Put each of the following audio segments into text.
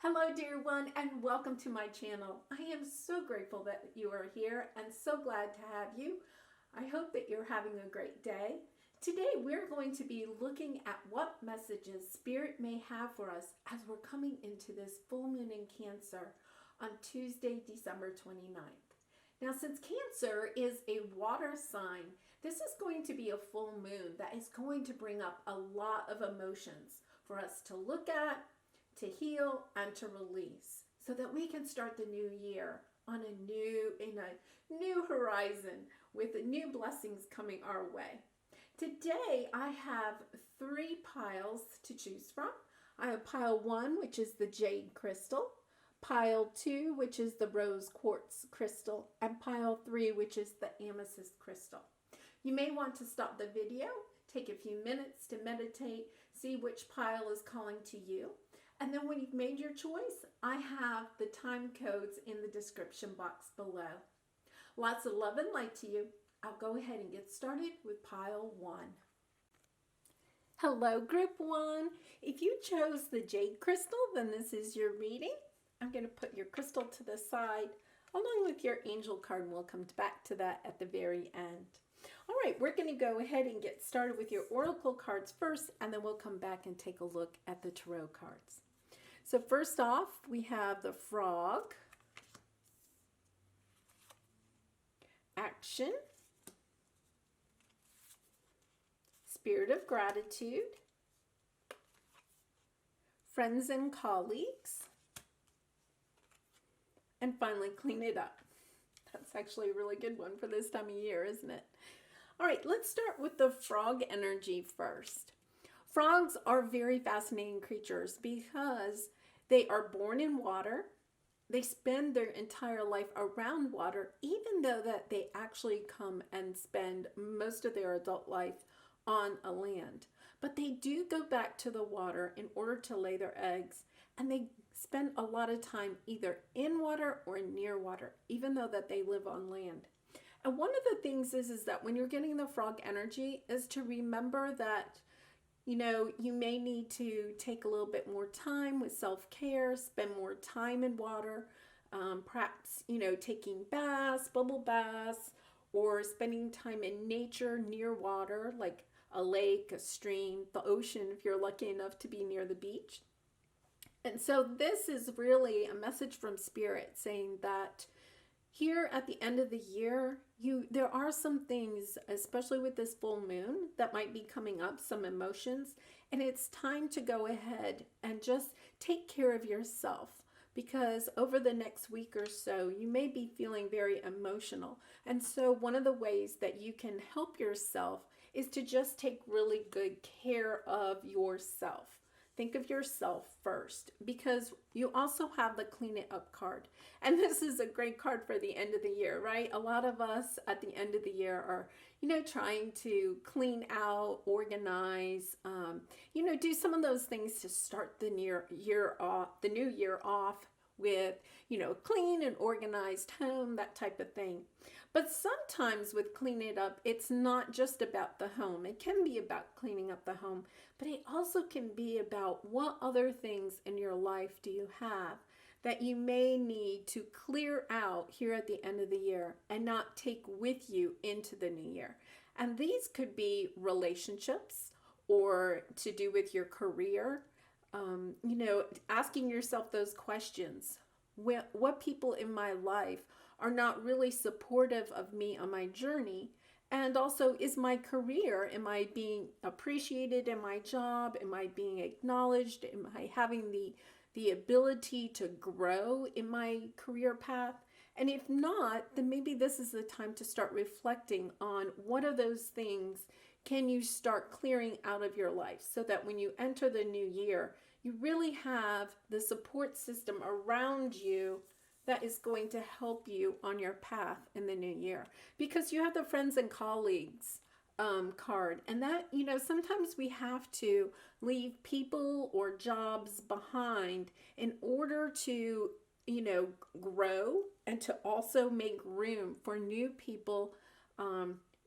Hello dear one, and welcome to my channel. I am so grateful that you are here and so glad to have you. I hope that you're having a great day. Today we're going to be looking at what messages Spirit may have for us as we're coming into this full moon in Cancer on Tuesday, December 29th. Now, since Cancer is a water sign, this is going to be a full moon that is going to bring up a lot of emotions for us to look at, to heal, and to release, so that we can start the new year on a new horizon with new blessings coming our way. Today I have 3 piles to choose from. I have pile 1, which is the Jade crystal, pile 2, which is the Rose Quartz crystal, and pile 3, which is the Amethyst crystal. You may want to stop the video, take a few minutes to meditate, see which pile is calling to you. And then when you've made your choice, I have the time codes in the description box below. Lots of love and light to you. I'll go ahead and get started with pile 1. Hello, group 1. If you chose the Jade crystal, then this is your reading. I'm going to put your crystal to the side along with your angel card, and we'll come back to that at the very end. All right, we're going to go ahead and get started with your oracle cards first, and then we'll come back and take a look at the tarot cards. So first off, we have the Frog, Action, Spirit of Gratitude, Friends and Colleagues, and finally Clean It Up. That's actually a really good one for this time of year, isn't it? All right, let's start with the frog energy first. Frogs are very fascinating creatures because they are born in water. They spend their entire life around water, even though that they actually come and spend most of their adult life on a land. But they do go back to the water in order to lay their eggs, and they spend a lot of time either in water or near water, even though that they live on land. And one of the things is that when you're getting the frog energy is to remember that, you may need to take a little bit more time with self-care, spend more time in water, perhaps, taking baths, bubble baths, or spending time in nature near water, like a lake, a stream, the ocean, if you're lucky enough to be near the beach. And so this is really a message from Spirit saying that here at the end of the year, there are some things, especially with this full moon, that might be coming up, some emotions, and it's time to go ahead and just take care of yourself, because over the next week or so, you may be feeling very emotional. And so one of the ways that you can help yourself is to just take really good care of yourself. Think of yourself first, because you also have the Clean It Up card. And this is a great card for the end of the year, right? A lot of us at the end of the year are, trying to clean out, organize, do some of those things to start the new year off with, clean and organized home, that type of thing. But sometimes with Clean It Up, it's not just about the home. It can be about cleaning up the home, but it also can be about what other things in your life do you have that you may need to clear out here at the end of the year and not take with you into the new year. And these could be relationships or to do with your career. Asking yourself those questions. What people in my life are not really supportive of me on my journey? And also, is my career, am I being appreciated in my job? Am I being acknowledged? Am I having the ability to grow in my career path? And if not, then maybe this is the time to start reflecting on what of those things can you start clearing out of your life, so that when you enter the new year, you really have the support system around you that is going to help you on your path in the new year. Because you have the Friends and Colleagues card, and that, sometimes we have to leave people or jobs behind in order to, grow and to also make room for new people,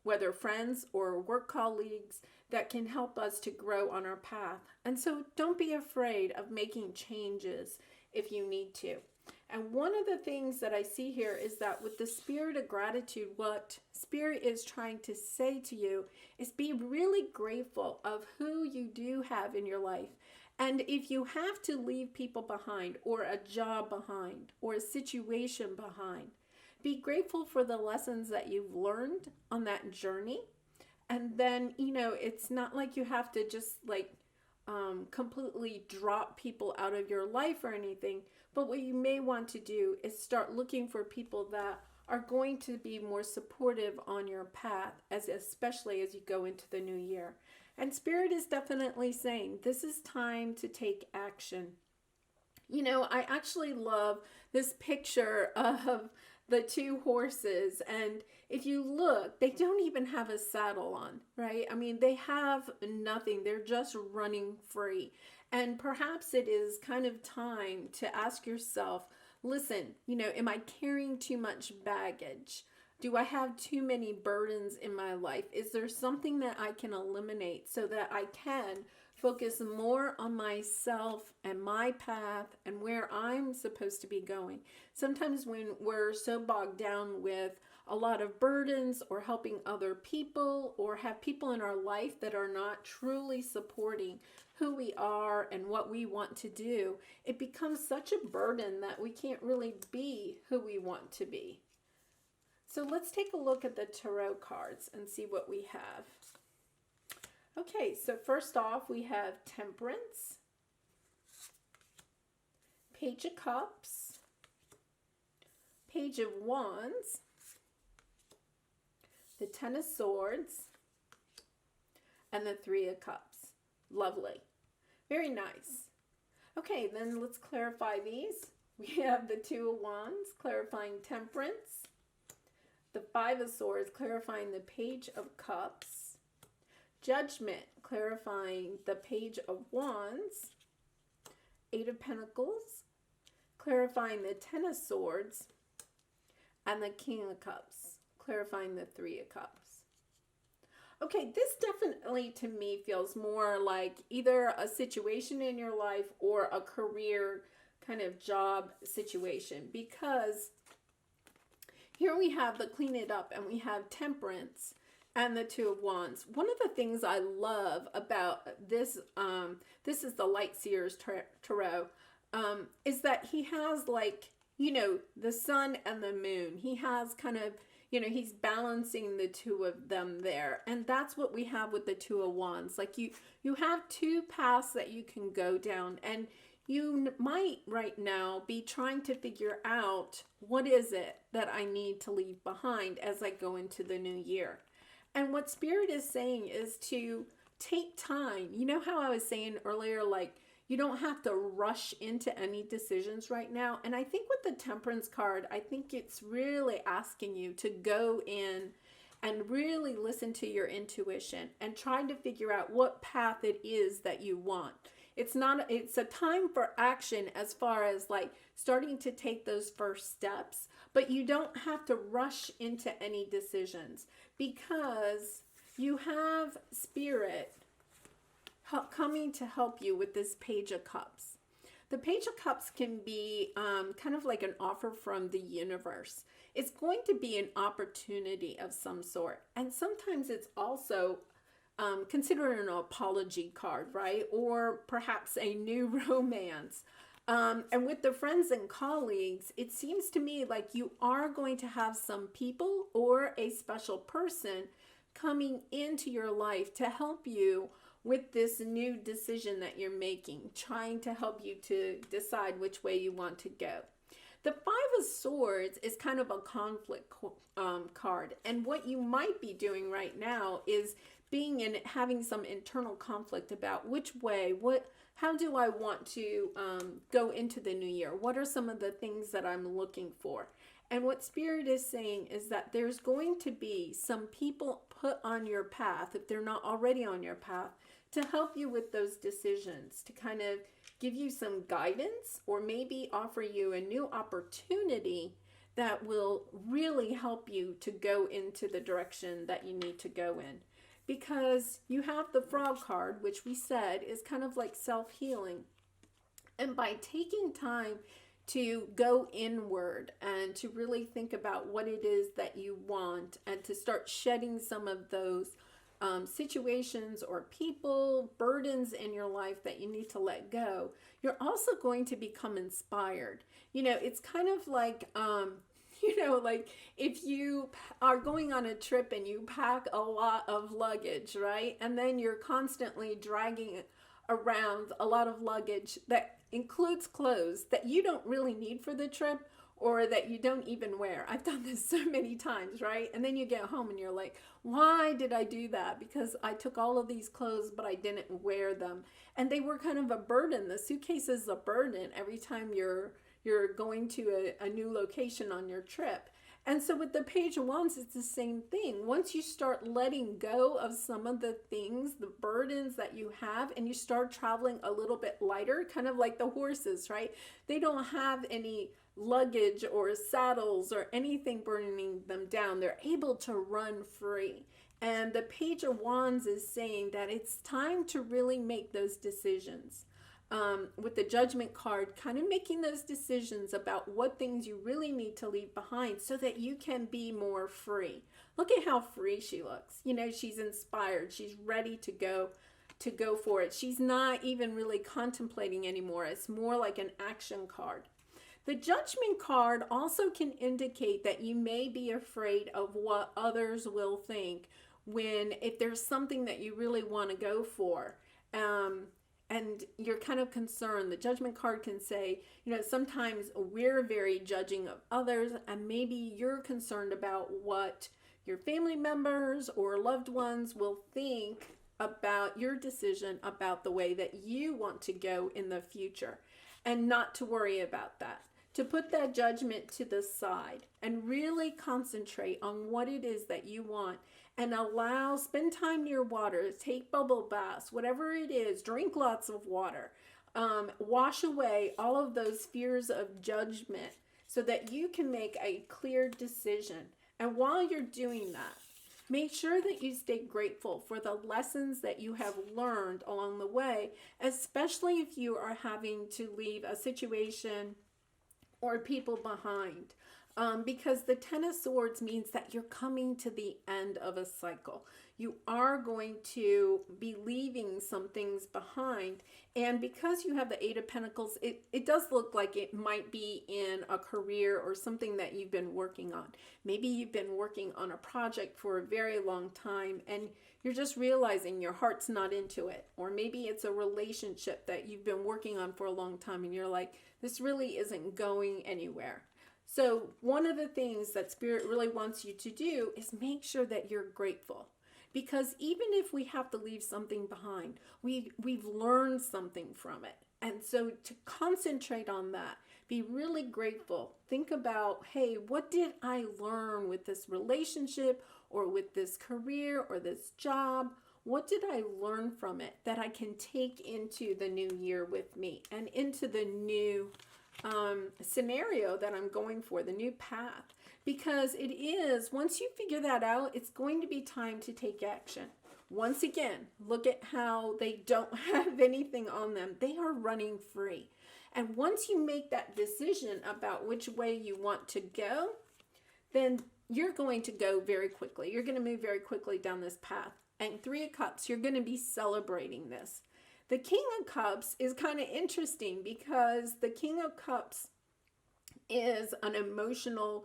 whether friends or work colleagues, that can help us to grow on our path. And so don't be afraid of making changes if you need to. And one of the things that I see here is that with the spirit of gratitude, what Spirit is trying to say to you is be really grateful of who you do have in your life. And if you have to leave people behind, or a job behind, or a situation behind, be grateful for the lessons that you've learned on that journey. And then, it's not like you have to just completely drop people out of your life or anything. But what you may want to do is start looking for people that are going to be more supportive on your path, especially as you go into the new year. And Spirit is definitely saying this is time to take action. I actually love this picture of the two horses, and if you look, they don't even have a saddle on, right? I mean, they have nothing. They're just running free. And perhaps it is kind of time to ask yourself, listen, am I carrying too much baggage? Do I have too many burdens in my life? Is there something that I can eliminate so that I can focus more on myself and my path and where I'm supposed to be going? Sometimes when we're so bogged down with a lot of burdens, or helping other people, or have people in our life that are not truly supporting who we are and what we want to do, it becomes such a burden that we can't really be who we want to be. So let's take a look at the tarot cards and see what we have. Okay, so first off, we have Temperance, Page of Cups, Page of Wands, the Ten of Swords, and the Three of Cups. Lovely. Very nice. Okay, then let's clarify these. We have the Two of Wands, clarifying Temperance, the Five of Swords, clarifying the Page of Cups, Judgment, clarifying the Page of Wands, Eight of Pentacles, clarifying the Ten of Swords, and the King of Cups, clarifying the Three of Cups. Okay, this definitely to me feels more like either a situation in your life or a career kind of job situation, because here we have the Clean It Up and we have Temperance and the Two of Wands. One of the things I love about this, this is the Light Seers Tarot, is that he has the sun and the moon. He has kind of, he's balancing the two of them there. And that's what we have with the Two of Wands. Like you have two paths that you can go down, and you might right now be trying to figure out, what is it that I need to leave behind as I go into the new year? And what Spirit is saying is to take time. You know how I was saying earlier, you don't have to rush into any decisions right now. And I think with the Temperance card, I think it's really asking you to go in and really listen to your intuition and try to figure out what path it is that you want. It's a time for action as far as starting to take those first steps, but you don't have to rush into any decisions, because you have Spirit coming to help you with this Page of Cups. The Page of Cups can be kind of like an offer from the universe. It's going to be an opportunity of some sort. And sometimes it's also considered an apology card, right? Or perhaps a new romance. And with the friends and colleagues, it seems to me like you are going to have some people or a special person coming into your life to help you with this new decision that you're making, trying to help you to decide which way you want to go. The Five of Swords is kind of a conflict card, and what you might be doing right now is having some internal conflict about which way, how do I want to go into the new year? What are some of the things that I'm looking for? And what Spirit is saying is that there's going to be some people put on your path, if they're not already on your path, to help you with those decisions, to kind of give you some guidance, or maybe offer you a new opportunity that will really help you to go into the direction that you need to go in. Because you have the Frog card, which we said is kind of like self-healing. And by taking time to go inward and to really think about what it is that you want and to start shedding some of those situations or people, burdens in your life that you need to let go, you're also going to become inspired. You know, it's kind of like, like if you are going on a trip and you pack a lot of luggage, right? And then you're constantly dragging around a lot of luggage that includes clothes that you don't really need for the trip or that you don't even wear. I've done this so many times, right? And then you get home and you're like, why did I do that? Because I took all of these clothes, but I didn't wear them. And they were kind of a burden. The suitcase is a burden every time you're going to a new location on your trip. And so with the Page of Wands, it's the same thing. Once you start letting go of some of the things, the burdens that you have, and you start traveling a little bit lighter, kind of like the horses, right? They don't have any luggage or saddles or anything burning them down. They're able to run free. And the Page of Wands is saying that it's time to really make those decisions. With the Judgment card, kind of making those decisions about what things you really need to leave behind so that you can be more free. Look at how free she looks. You know, she's inspired. She's ready to go for it. She's not even really contemplating anymore. It's more like an action card. The Judgment card also can indicate that you may be afraid of what others will think if there's something that you really want to go for. And you're kind of concerned. The Judgment card can say, you know, sometimes we're very judging of others, and maybe you're concerned about what your family members or loved ones will think about your decision about the way that you want to go in the future, and not to worry about that. To put that judgment to the side and really concentrate on what it is that you want, and spend time near water, take bubble baths, whatever it is, drink lots of water, wash away all of those fears of judgment so that you can make a clear decision. And while you're doing that, make sure that you stay grateful for the lessons that you have learned along the way, especially if you are having to leave a situation or people behind. Because the Ten of Swords means that you're coming to the end of a cycle. You are going to be leaving some things behind. And because you have the Eight of Pentacles, it does look like it might be in a career or something that you've been working on. Maybe you've been working on a project for a very long time and you're just realizing your heart's not into it. Or maybe it's a relationship that you've been working on for a long time and you're like, this really isn't going anywhere. So one of the things that Spirit really wants you to do is make sure that you're grateful. Because even if we have to leave something behind, we've learned something from it. And so to concentrate on that, be really grateful. Think about, hey, what did I learn with this relationship or with this career or this job? What did I learn from it that I can take into the new year with me and into the new scenario that I'm going for, the new path? Because it is, once you figure that out, it's going to be time to take action. Once again, look at how they don't have anything on them. They are running free. And once you make that decision about which way you want to go, then you're going to go very quickly. You're going to move very quickly down this path. And Three of Cups, you're going to be celebrating this. The King of Cups is kind of interesting because the King of Cups is an emotional,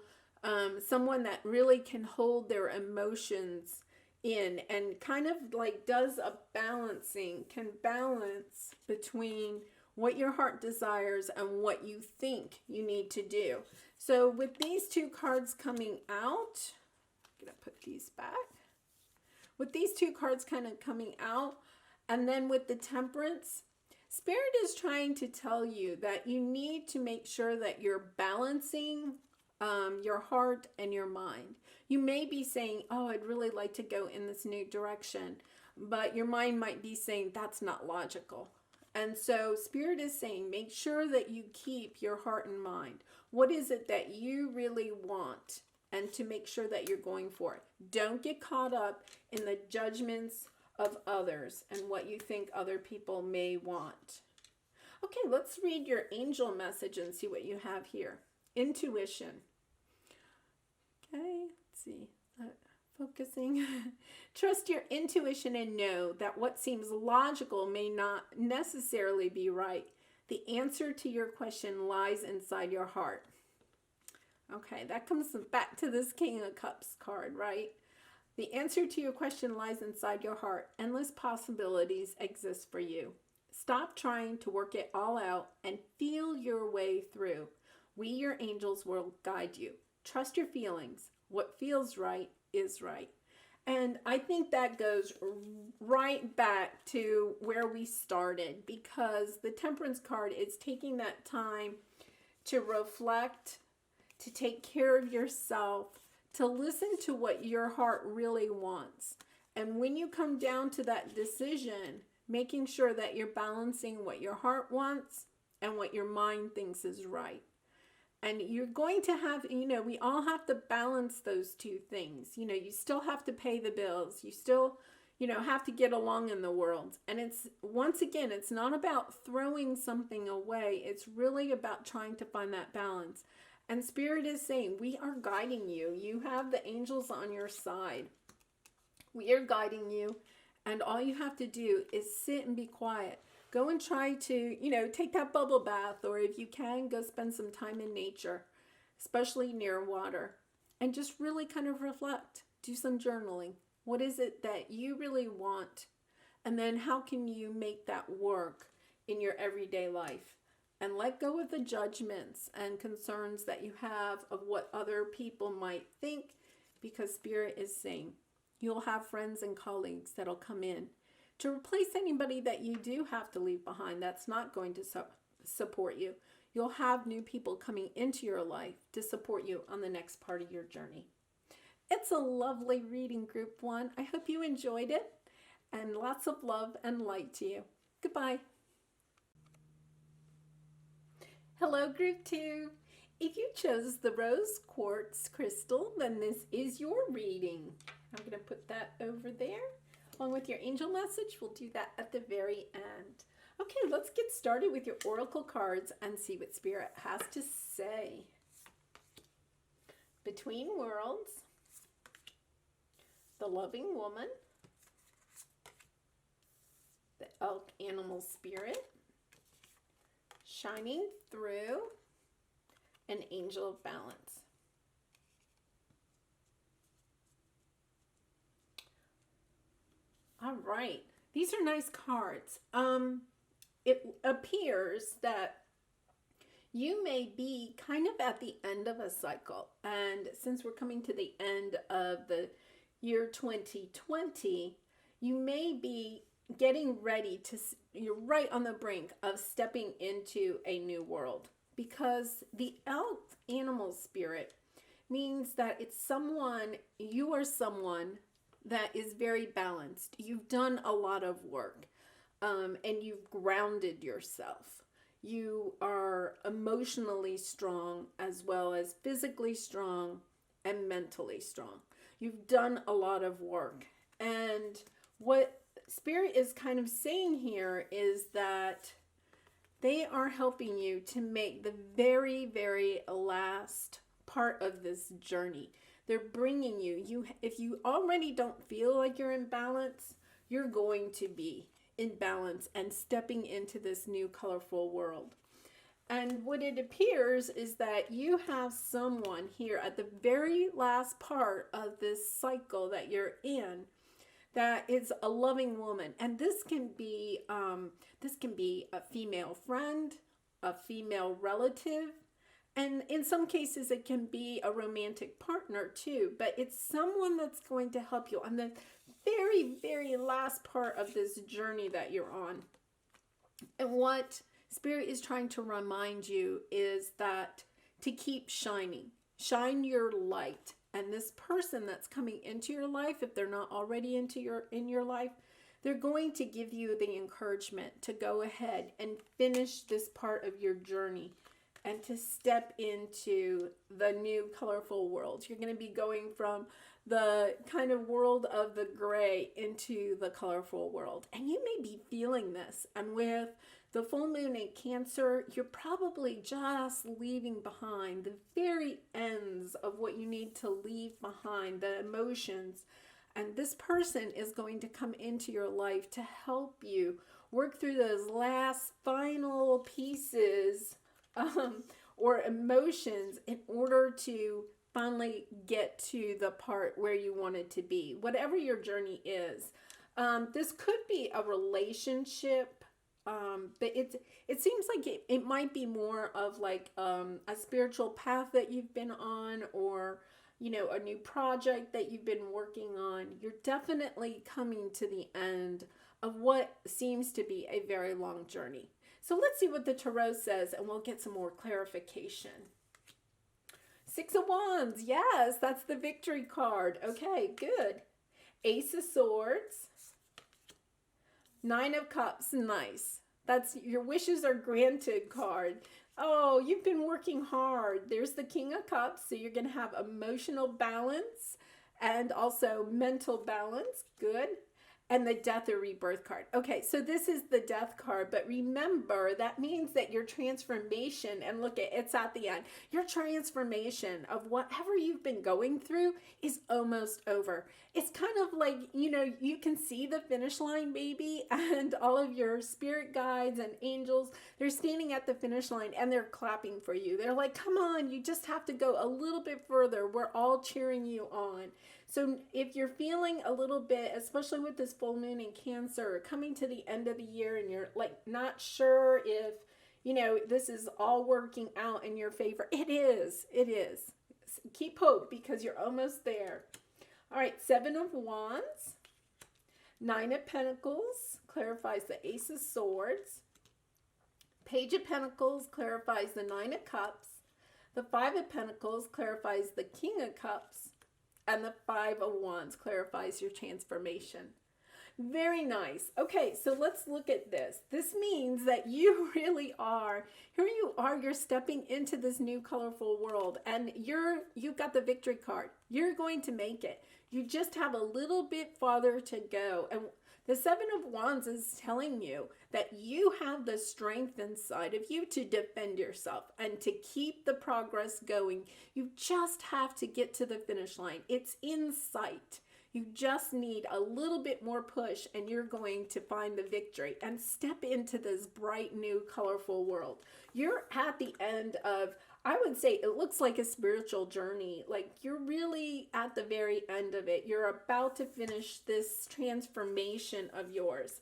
someone that really can hold their emotions in and kind of like does a balancing, can balance between what your heart desires and what you think you need to do. So with these two cards coming out, I'm going to put these back. With these two cards kind of coming out, and then with the Temperance, Spirit is trying to tell you that you need to make sure that you're balancing your heart and your mind. You may be saying, oh, I'd really like to go in this new direction, but your mind might be saying that's not logical. And so Spirit is saying, make sure that you keep your heart and mind. What is it that you really want? And to make sure that you're going for it. Don't get caught up in the judgments of others and what you think other people may want. Okay, let's read your angel message and see what you have here. Intuition. Okay, let's see. Focusing. Trust your intuition and know that what seems logical may not necessarily be right. The answer to your question lies inside your heart. Okay, that comes back to this King of Cups card, right? The answer to your question lies inside your heart. Endless possibilities exist for you. Stop trying to work it all out and feel your way through. We, your angels, will guide you. Trust your feelings. What feels right is right. And I think that goes right back to where we started, because the Temperance card is taking that time to reflect, to take care of yourself, to listen to what your heart really wants. And when you come down to that decision, making sure that you're balancing what your heart wants and what your mind thinks is right. And you're going to have, we all have to balance those two things. You still have to pay the bills. You still, have to get along in the world. And once again, it's not about throwing something away. It's really about trying to find that balance. And Spirit is saying, we are guiding you. You have the angels on your side. We are guiding you. And all you have to do is sit and be quiet. Go and try to, take that bubble bath, or if you can, go spend some time in nature, especially near water, and just really kind of reflect. Do some journaling. What is it that you really want? And then how can you make that work in your everyday life? And let go of the judgments and concerns that you have of what other people might think, because Spirit is saying you'll have friends and colleagues that'll come in to replace anybody that you do have to leave behind that's not going to support you. You'll have new people coming into your life to support you on the next part of your journey. It's a lovely reading, Group 1. I hope you enjoyed it, and lots of love and light to you. Goodbye. Hello, Group 2. If you chose the rose quartz crystal, then this is your reading. I'm going to put that over there. Along with your angel message, we'll do that at the very end. Okay, let's get started with your oracle cards and see what Spirit has to say. Between Worlds, the Loving Woman, the Elk Animal Spirit, Shining Through, an Angel of Balance. All right, these are nice cards. It appears that you may be kind of at the end of a cycle. And since we're coming to the end of the year 2020, you may be getting ready to, you're right on the brink of stepping into a new world. Because the elk animal spirit means that it's someone, you are someone that is very balanced. You've done a lot of work, and you've grounded yourself. You are emotionally strong as well as physically strong and mentally strong. You've done a lot of work. And what Spirit is kind of saying here is that they are helping you to make the very, very last part of this journey. They're bringing you, if you already don't feel like you're in balance, you're going to be in balance and stepping into this new colorful world. And what it appears is that you have someone here at the very last part of this cycle that you're in that is a loving woman. And this can be a female friend, a female relative, and in some cases, it can be a romantic partner too, but it's someone that's going to help you on the very, very last part of this journey that you're on. And what Spirit is trying to remind you is that to keep shining, shine your light. And this person that's coming into your life, if they're not already in your life, they're going to give you the encouragement to go ahead and finish this part of your journey and to step into the new colorful world. You're going to be going from the kind of world of the gray into the colorful world. And you may be feeling this. And with The full moon in Cancer, you're probably just leaving behind the very ends of what you need to leave behind, the emotions. And this person is going to come into your life to help you work through those last final pieces or emotions in order to finally get to the part where you wanted to be, whatever your journey is. This could be a relationship, but it seems like it might be more of like a spiritual path that you've been on, or a new project that you've been working on. You're definitely coming to the end of what seems to be a very long journey. So let's see what the Tarot says, and we'll get some more clarification. Six of Wands, yes, that's the victory card. Okay, good. Ace of Swords. Nine of Cups, nice. That's your wishes are granted card. Oh, you've been working hard. There's the King of Cups, so you're going to have emotional balance and also mental balance. Good. And the Death or Rebirth card. Okay, so this is the Death card, but remember, that means that your transformation, and look, it's at the end, your transformation of whatever you've been going through is almost over. It's kind of like, you can see the finish line, baby, and all of your spirit guides and angels, they're standing at the finish line and they're clapping for you. They're like, come on, you just have to go a little bit further. We're all cheering you on. So if you're feeling a little bit, especially with this full moon in Cancer, coming to the end of the year, and you're like not sure if, this is all working out in your favor. It is. It is. Keep hope, because you're almost there. All right, Seven of Wands. Nine of Pentacles clarifies the Ace of Swords. Page of Pentacles clarifies the Nine of Cups. The Five of Pentacles clarifies the King of Cups. And the Five of Wands clarifies your transformation. Very nice. Okay, so let's look at this. This means that you really are, here you are, you're stepping into this new colorful world, and you've got the victory card. You're going to make it. You just have a little bit farther to go. And the Seven of Wands is telling you that you have the strength inside of you to defend yourself and to keep the progress going. You just have to get to the finish line. It's in sight. You just need a little bit more push, and you're going to find the victory and step into this bright, new, colorful world. You're at the end of, I would say, it looks like a spiritual journey. Like, you're really at the very end of it. You're about to finish this transformation of yours.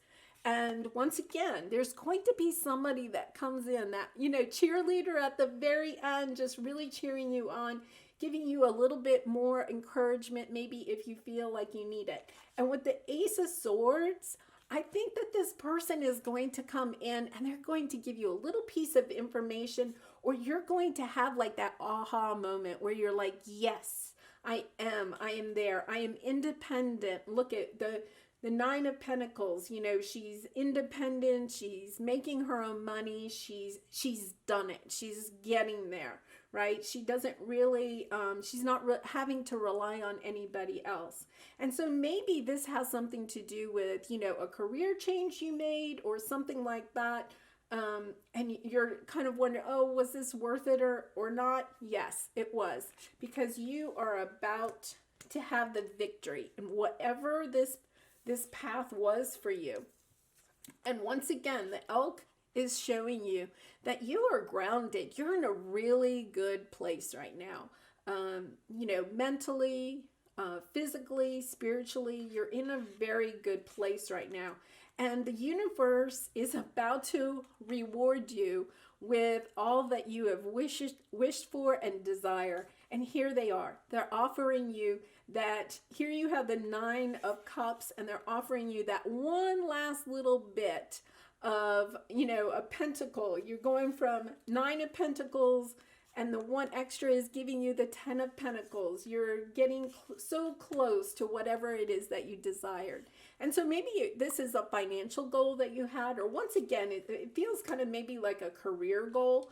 And once again, there's going to be somebody that comes in, that, cheerleader at the very end, just really cheering you on, giving you a little bit more encouragement, maybe if you feel like you need it. And with the Ace of Swords, I think that this person is going to come in and they're going to give you a little piece of information, or you're going to have like that aha moment where you're like, yes, I am there. I am independent. Look at the Nine of Pentacles. She's independent. She's making her own money. She's done it. She's getting there. Right? She doesn't really, she's not having to rely on anybody else. And so maybe this has something to do with, a career change you made or something like that. And you're kind of wondering, oh, was this worth it or not? Yes, it was, because you are about to have the victory in whatever this path was for you. And once again, the elk is showing you that you are grounded. You're in a really good place right now. Mentally, physically, spiritually, you're in a very good place right now. And the universe is about to reward you with all that you have wished for and desire. And here they are. They're offering you that. Here you have the Nine of Cups, and they're offering you that one last little bit of, a pentacle. You're going from Nine of Pentacles, and the one extra is giving you the Ten of Pentacles. You're getting so close to whatever it is that you desired. And so maybe this is a financial goal that you had, or once again, it feels kind of maybe like a career goal.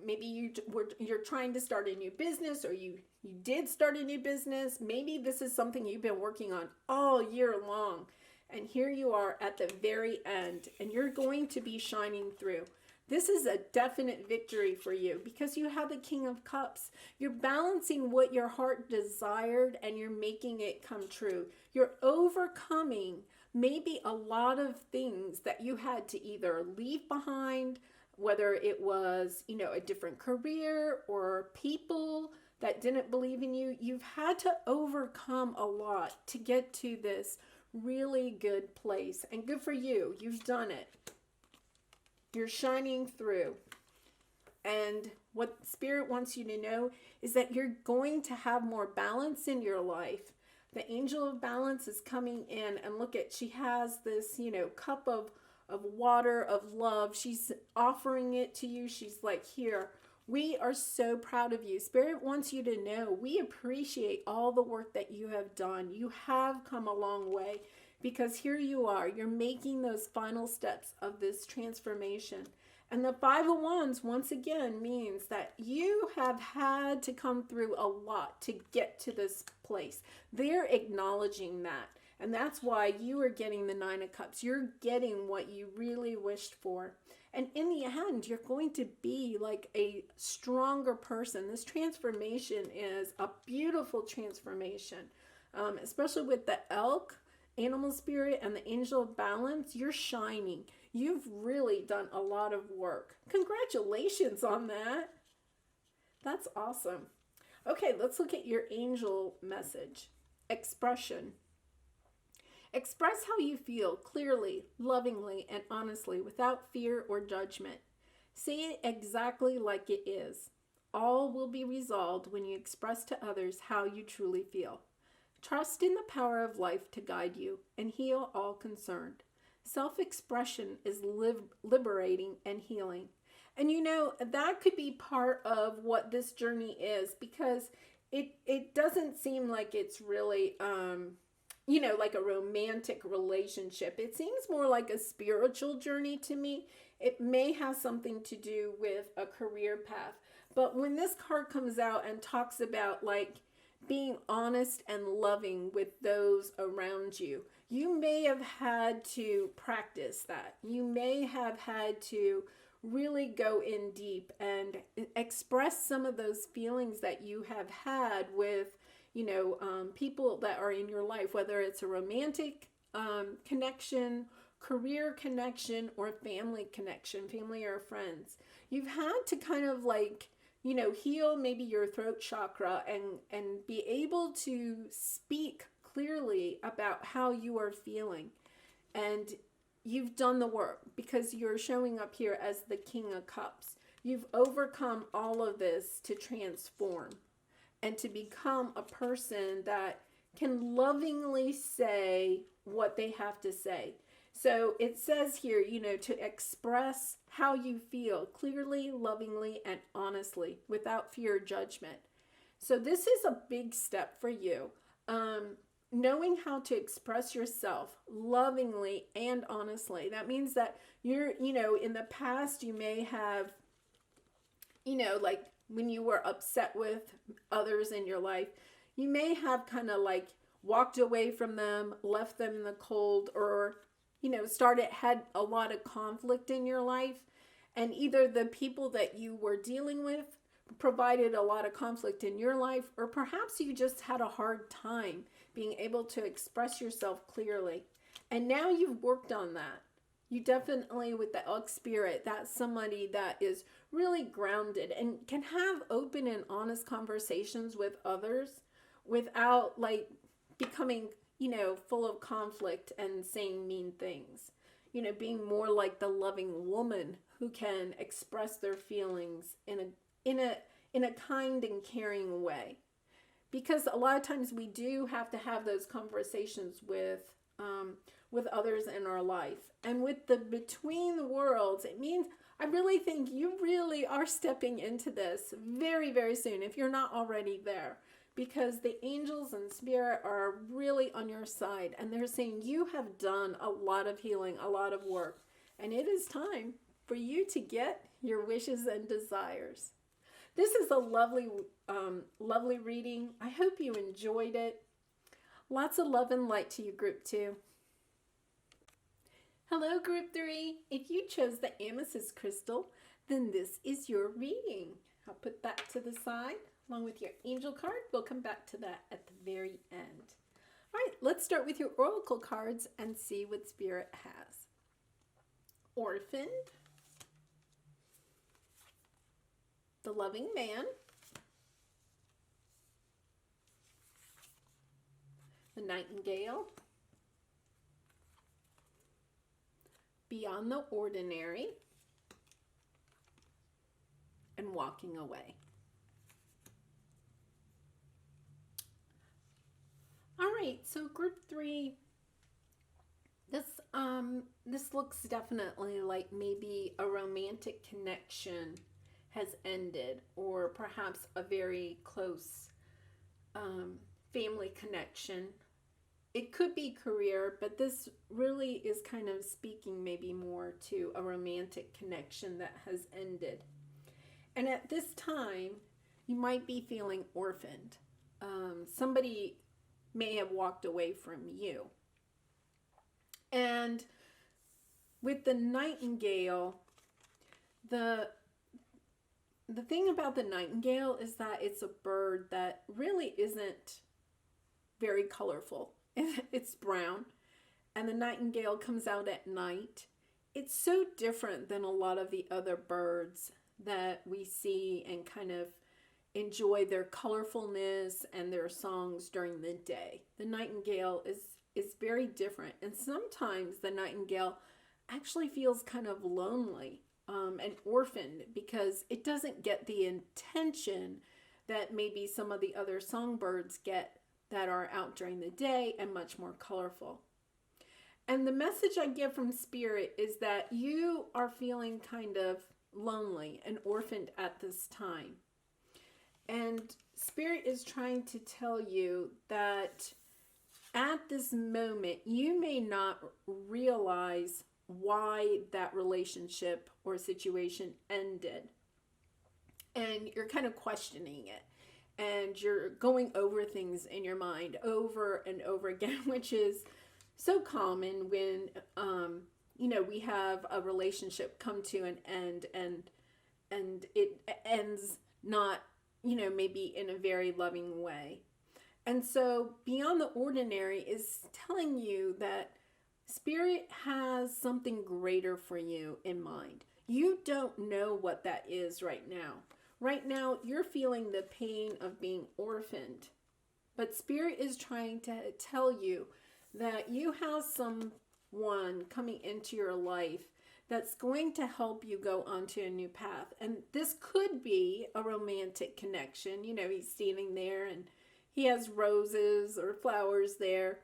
Maybe you're trying to start a new business, or you did start a new business. Maybe this is something you've been working on all year long. And here you are at the very end, and you're going to be shining through. This is a definite victory for you because you have the King of Cups. You're balancing what your heart desired and you're making it come true. You're overcoming maybe a lot of things that you had to either leave behind, whether it was, a different career or people that didn't believe in you. You've had to overcome a lot to get to this really good place. And good for you. You've done it. You're shining through. And what Spirit wants you to know is that you're going to have more balance in your life. The angel of balance is coming in, and look at, she has this, cup of water, of love. She's offering it to you. She's like, here, we are so proud of you. Spirit wants you to know we appreciate all the work that you have done. You have come a long way. Because here you are, you're making those final steps of this transformation. And the Five of Wands, once again, means that you have had to come through a lot to get to this place. They're acknowledging that. And that's why you are getting the Nine of Cups. You're getting what you really wished for. And in the end, you're going to be like a stronger person. This transformation is a beautiful transformation, especially with the elk, animal spirit, and the angel of balance. You're shining. You've really done a lot of work. Congratulations on that. That's awesome. Okay, let's look at your angel message. Expression. Express how you feel clearly, lovingly, and honestly without fear or judgment. Say it exactly like it is. All will be resolved when you express to others how you truly feel. Trust in the power of life to guide you and heal all concerned. Self-expression is liberating and healing. And that could be part of what this journey is, because it doesn't seem like it's really, like a romantic relationship. It seems more like a spiritual journey to me. It may have something to do with a career path. But when this card comes out and talks about being honest and loving with those around you, you may have had to practice that. You may have had to really go in deep and express some of those feelings that you have had with, people that are in your life, whether it's a romantic connection, career connection, or family connection, family or friends. You've had to kind of heal maybe your throat chakra and be able to speak clearly about how you are feeling. And you've done the work because you're showing up here as the King of Cups. You've overcome all of this to transform and to become a person that can lovingly say what they have to say. So it says here, to express how you feel clearly, lovingly, and honestly without fear or judgment. So this is a big step for you. Knowing how to express yourself lovingly and honestly. That means that you're, in the past you may have, when you were upset with others in your life, you may have kind of walked away from them, left them in the cold, or had a lot of conflict in your life, and either the people that you were dealing with provided a lot of conflict in your life, or perhaps you just had a hard time being able to express yourself clearly. And now you've worked on that. You definitely, with the elk spirit, that's somebody that is really grounded and can have open and honest conversations with others without becoming full of conflict and saying mean things. Being more like the loving woman who can express their feelings in a kind and caring way. Because a lot of times we do have to have those conversations with others in our life. And with the between the worlds, it means I really think you really are stepping into this very, very soon if you're not already there. Because the angels and spirit are really on your side. And they're saying you have done a lot of healing, a lot of work. And it is time for you to get your wishes and desires. This is a lovely, lovely reading. I hope you enjoyed it. Lots of love and light to you, group 2. Hello, Group 3. If you chose the Amethyst crystal, then this is your reading. I'll put that to the side along with your angel card. We'll come back to that at the very end. All right, let's start with your oracle cards and see what Spirit has. Orphaned, the Loving Man, the Nightingale, Beyond the Ordinary, and Walking Away. All right, so group 3, this looks definitely like maybe a romantic connection has ended, or perhaps a very close family connection. It could be career, but this really is kind of speaking maybe more to a romantic connection that has ended. And at this time, you might be feeling orphaned. Somebody may have walked away from you. And with the Nightingale, the thing about the Nightingale is that it's a bird that really isn't very colorful. It's brown, and the Nightingale comes out at night. It's so different than a lot of the other birds that we see and kind of enjoy their colorfulness and their songs during the day. The Nightingale is very different, and sometimes the Nightingale actually feels kind of lonely and orphaned because it doesn't get the attention that maybe some of the other songbirds get that are out during the day and much more colorful. And the message I get from Spirit is that you are feeling kind of lonely and orphaned at this time. And Spirit is trying to tell you that at this moment, you may not realize why that relationship or situation ended. And you're kind of questioning it. And you're going over things in your mind over and over again, which is so common when, we have a relationship come to an end and it ends not, maybe in a very loving way. And so Beyond the Ordinary is telling you that Spirit has something greater for you in mind. You don't know what that is right now. Right now, you're feeling the pain of being orphaned. But Spirit is trying to tell you that you have someone coming into your life that's going to help you go onto a new path. And this could be a romantic connection. He's standing there and he has roses or flowers there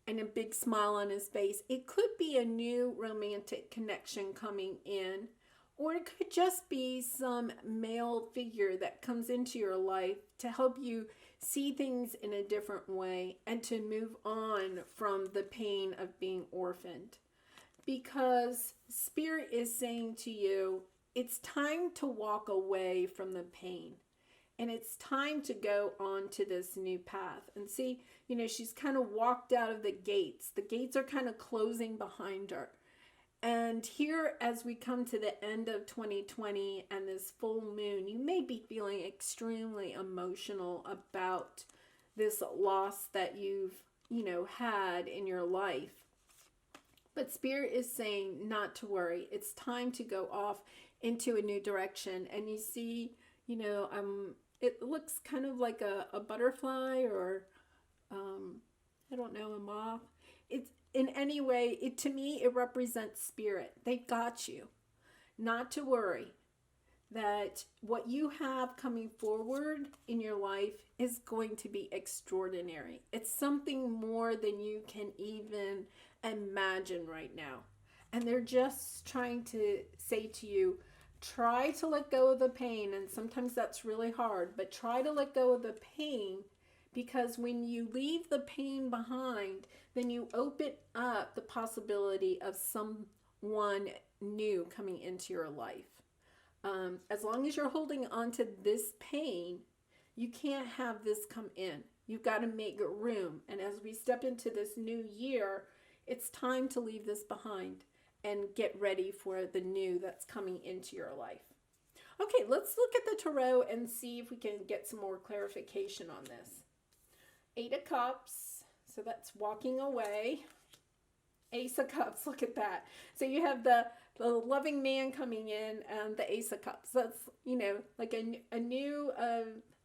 and a big smile on his face. It could be a new romantic connection coming in. Or it could just be some male figure that comes into your life to help you see things in a different way and to move on from the pain of being orphaned. Because Spirit is saying to you, it's time to walk away from the pain. And it's time to go on to this new path. And see, she's kind of walked out of the gates. The gates are kind of closing behind her. And here, as we come to the end of 2020 and this full moon, you may be feeling extremely emotional about this loss that you've, had in your life. But Spirit is saying not to worry. It's time to go off into a new direction. And you see, it looks kind of like a butterfly or, I don't know, a moth. It's in any way, to me, it represents Spirit. They got you. Not to worry that what you have coming forward in your life is going to be extraordinary. It's something more than you can even imagine right now. And they're just trying to say to you, try to let go of the pain. And sometimes that's really hard, but try to let go of the pain, because when you leave the pain behind, then you open up the possibility of someone new coming into your life. As long as you're holding on to this pain, you can't have this come in. You've got to make room. And as we step into this new year, it's time to leave this behind. and get ready for the new that's coming into your life. Okay, let's look at the tarot and see if we can get some more clarification on this. 8 of Cups, so that's walking away. Ace of Cups, look at that. So you have the loving man coming in and the Ace of Cups. That's, you know, like a new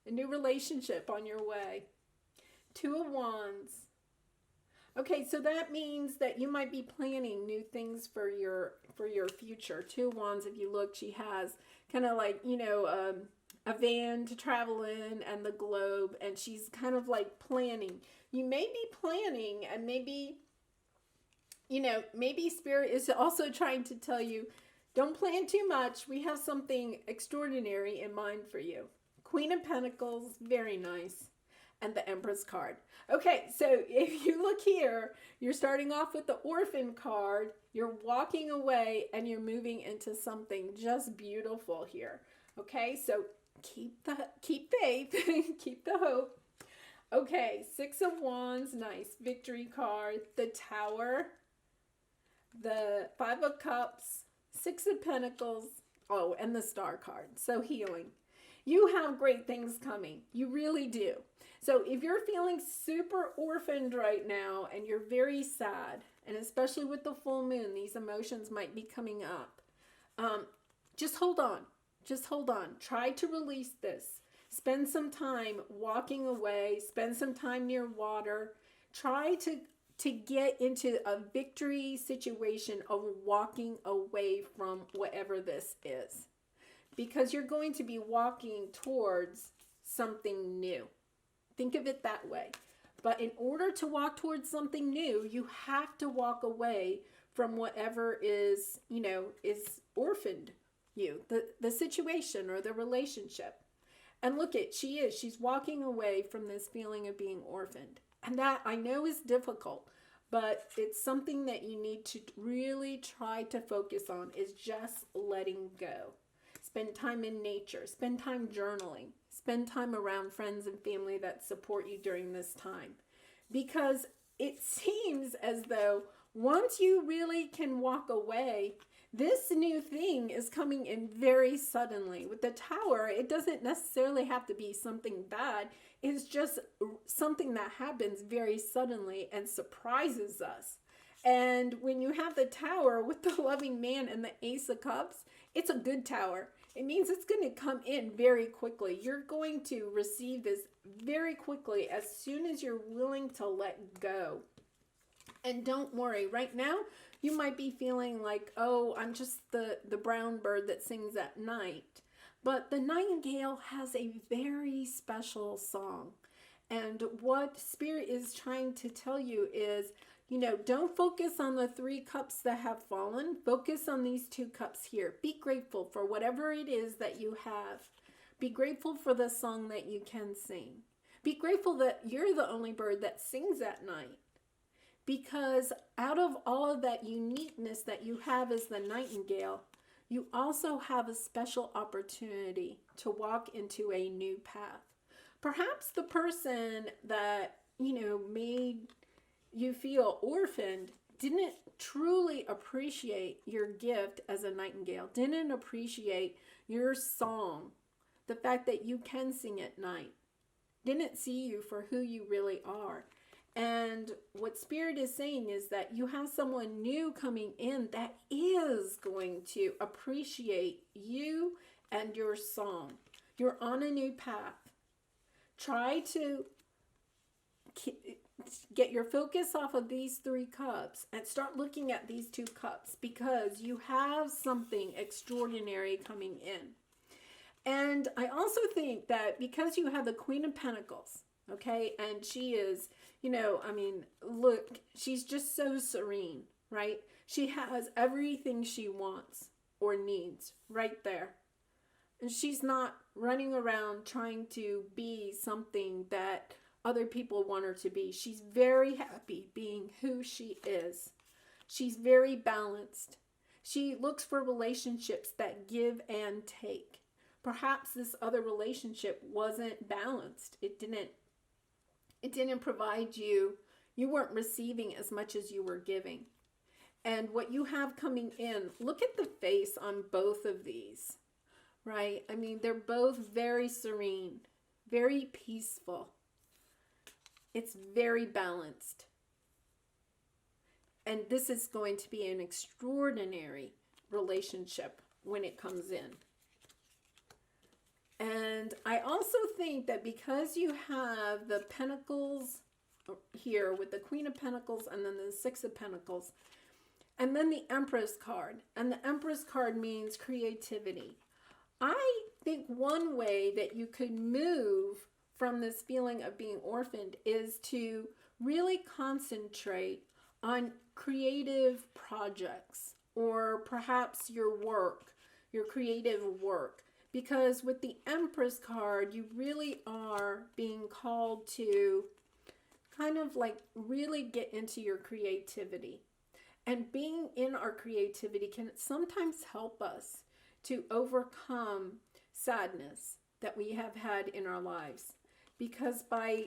relationship on your way. 2 of Wands. Okay, so that means that you might be planning new things for your future. 2 of Wands, if you look, she has kind of like, you know, a van to travel in and the globe, and she's kind of like planning. You may be planning, and maybe, you know, maybe Spirit is also trying to tell you, don't plan too much. We have something extraordinary in mind for you. Queen of Pentacles, very nice. And the Empress card. Okay, so if you look here, you're starting off with the Orphan card, you're walking away, and you're moving into something just beautiful here. Okay, so keep faith, keep the hope. Okay, 6 of Wands, nice. Victory card, the Tower, the 5 of Cups, 6 of Pentacles, oh, and the Star card. So healing. You have great things coming. You really do. So if you're feeling super orphaned right now and you're very sad, and especially with the full moon, these emotions might be coming up. Just hold on. Just hold on. Try to release this. Spend some time walking away. Spend some time near water. Try to get into a victory situation of walking away from whatever this is. Because you're going to be walking towards something new. Think of it that way. But in order to walk towards something new, you have to walk away from whatever is, you know, is orphaned you, the situation or the relationship. And look at, she's walking away from this feeling of being orphaned. And that I know is difficult, but it's something that you need to really try to focus on, is just letting go. Spend time in nature, spend time journaling, spend time around friends and family that support you during this time. Because it seems as though once you really can walk away, this new thing is coming in very suddenly. With the Tower, it doesn't necessarily have to be something bad. It's just something that happens very suddenly and surprises us. And when you have the Tower with the loving man and the Ace of Cups, it's a good Tower. It means it's going to come in very quickly. You're going to receive this very quickly as soon as you're willing to let go. And don't worry, right now, you might be feeling like, oh, I'm just the brown bird that sings at night. But the nightingale has a very special song. And what Spirit is trying to tell you is, you know, don't focus on the 3 cups that have fallen. Focus on these 2 cups here. Be grateful for whatever it is that you have. Be grateful for the song that you can sing. Be grateful that you're the only bird that sings at night. Because out of all of that uniqueness that you have as the nightingale, you also have a special opportunity to walk into a new path. Perhaps the person that, you know, made you feel orphaned didn't truly appreciate your gift as a nightingale, didn't appreciate your song, the fact that you can sing at night, didn't see you for who you really are. And what Spirit is saying is that you have someone new coming in that is going to appreciate you and your song. You're on a new path. Try to get your focus off of these 3 cups and start looking at these 2 cups, because you have something extraordinary coming in. And I also think that because you have the Queen of Pentacles, okay, and she is, you know, I mean, look, she's just so serene, right? She has everything she wants or needs right there. And she's not running around trying to be something that other people want her to be. She's very happy being who she is. She's very balanced. She looks for relationships that give and take. Perhaps this other relationship wasn't balanced. It didn't provide you. You weren't receiving as much as you were giving. and what you have coming in. Look at the face on both of these, right? I mean, they're both very serene, very peaceful. It's very balanced. And this is going to be an extraordinary relationship when it comes in. And I also think that because you have the Pentacles here with the Queen of Pentacles and then the Six of Pentacles, and then the Empress card, and the Empress card means creativity. I think one way that you could move from this feeling of being orphaned is to really concentrate on creative projects, or perhaps your work, your creative work. Because with the Empress card, you really are being called to kind of like really get into your creativity. And being in our creativity can sometimes help us to overcome sadness that we have had in our lives. Because by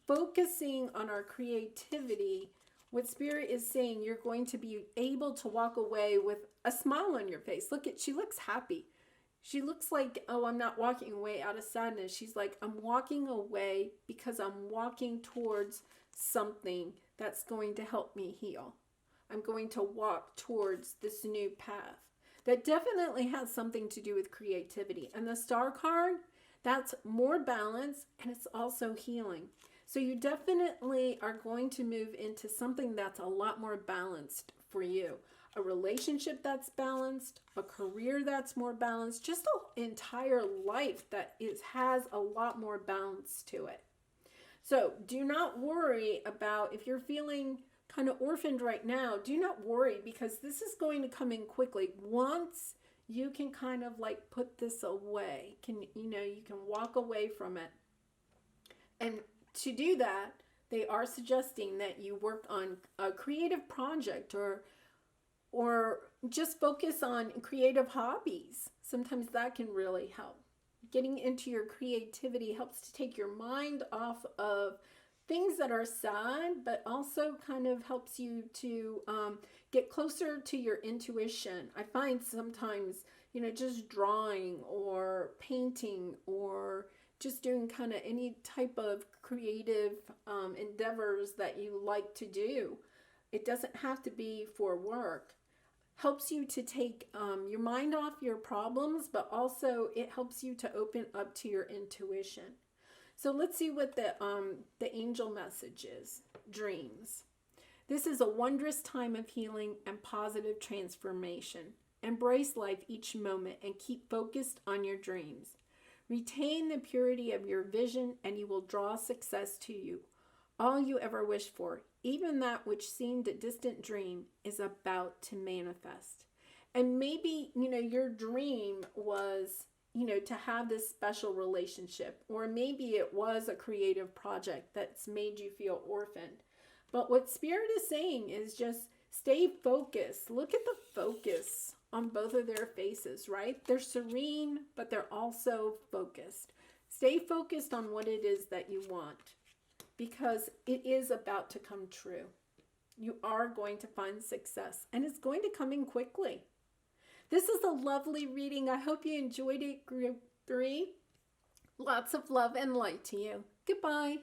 focusing on our creativity, what Spirit is saying, you're going to be able to walk away with a smile on your face. Look at, she looks happy. She looks like, oh, I'm not walking away out of sadness. She's like, I'm walking away because I'm walking towards something that's going to help me heal. I'm going to walk towards this new path. That definitely has something to do with creativity. And the Star card, that's more balance, and it's also healing. So you definitely are going to move into something that's a lot more balanced for you. A relationship that's balanced, a career that's more balanced, just an entire life that has a lot more balance to it. So do not worry about if you're feeling kind of orphaned right now. Do not worry, because this is going to come in quickly. Once you can kind of like put this away, you can walk away from it. And to do that, they are suggesting that you work on a creative project, or just focus on creative hobbies. Sometimes that can really help. Getting into your creativity helps to take your mind off of things that are sad, but also kind of helps you to get closer to your intuition. I find sometimes, just drawing or painting or just doing kind of any type of creative endeavors that you like to do. It doesn't have to be for work. Helps you to take your mind off your problems, but also it helps you to open up to your intuition. So let's see what the angel message is. Dreams. This is a wondrous time of healing and positive transformation. Embrace life each moment and keep focused on your dreams. Retain the purity of your vision and you will draw success to you. All you ever wished for, even that which seemed a distant dream, is about to manifest. And maybe, your dream was, to have this special relationship, or maybe it was a creative project that's made you feel orphaned. But what Spirit is saying is just stay focused. Look at the focus on both of their faces, right? They're serene, but they're also focused. Stay focused on what it is that you want, because it is about to come true. You are going to find success, and it's going to come in quickly. This is a lovely reading. I hope you enjoyed it, Group 3. Lots of love and light to you. Goodbye.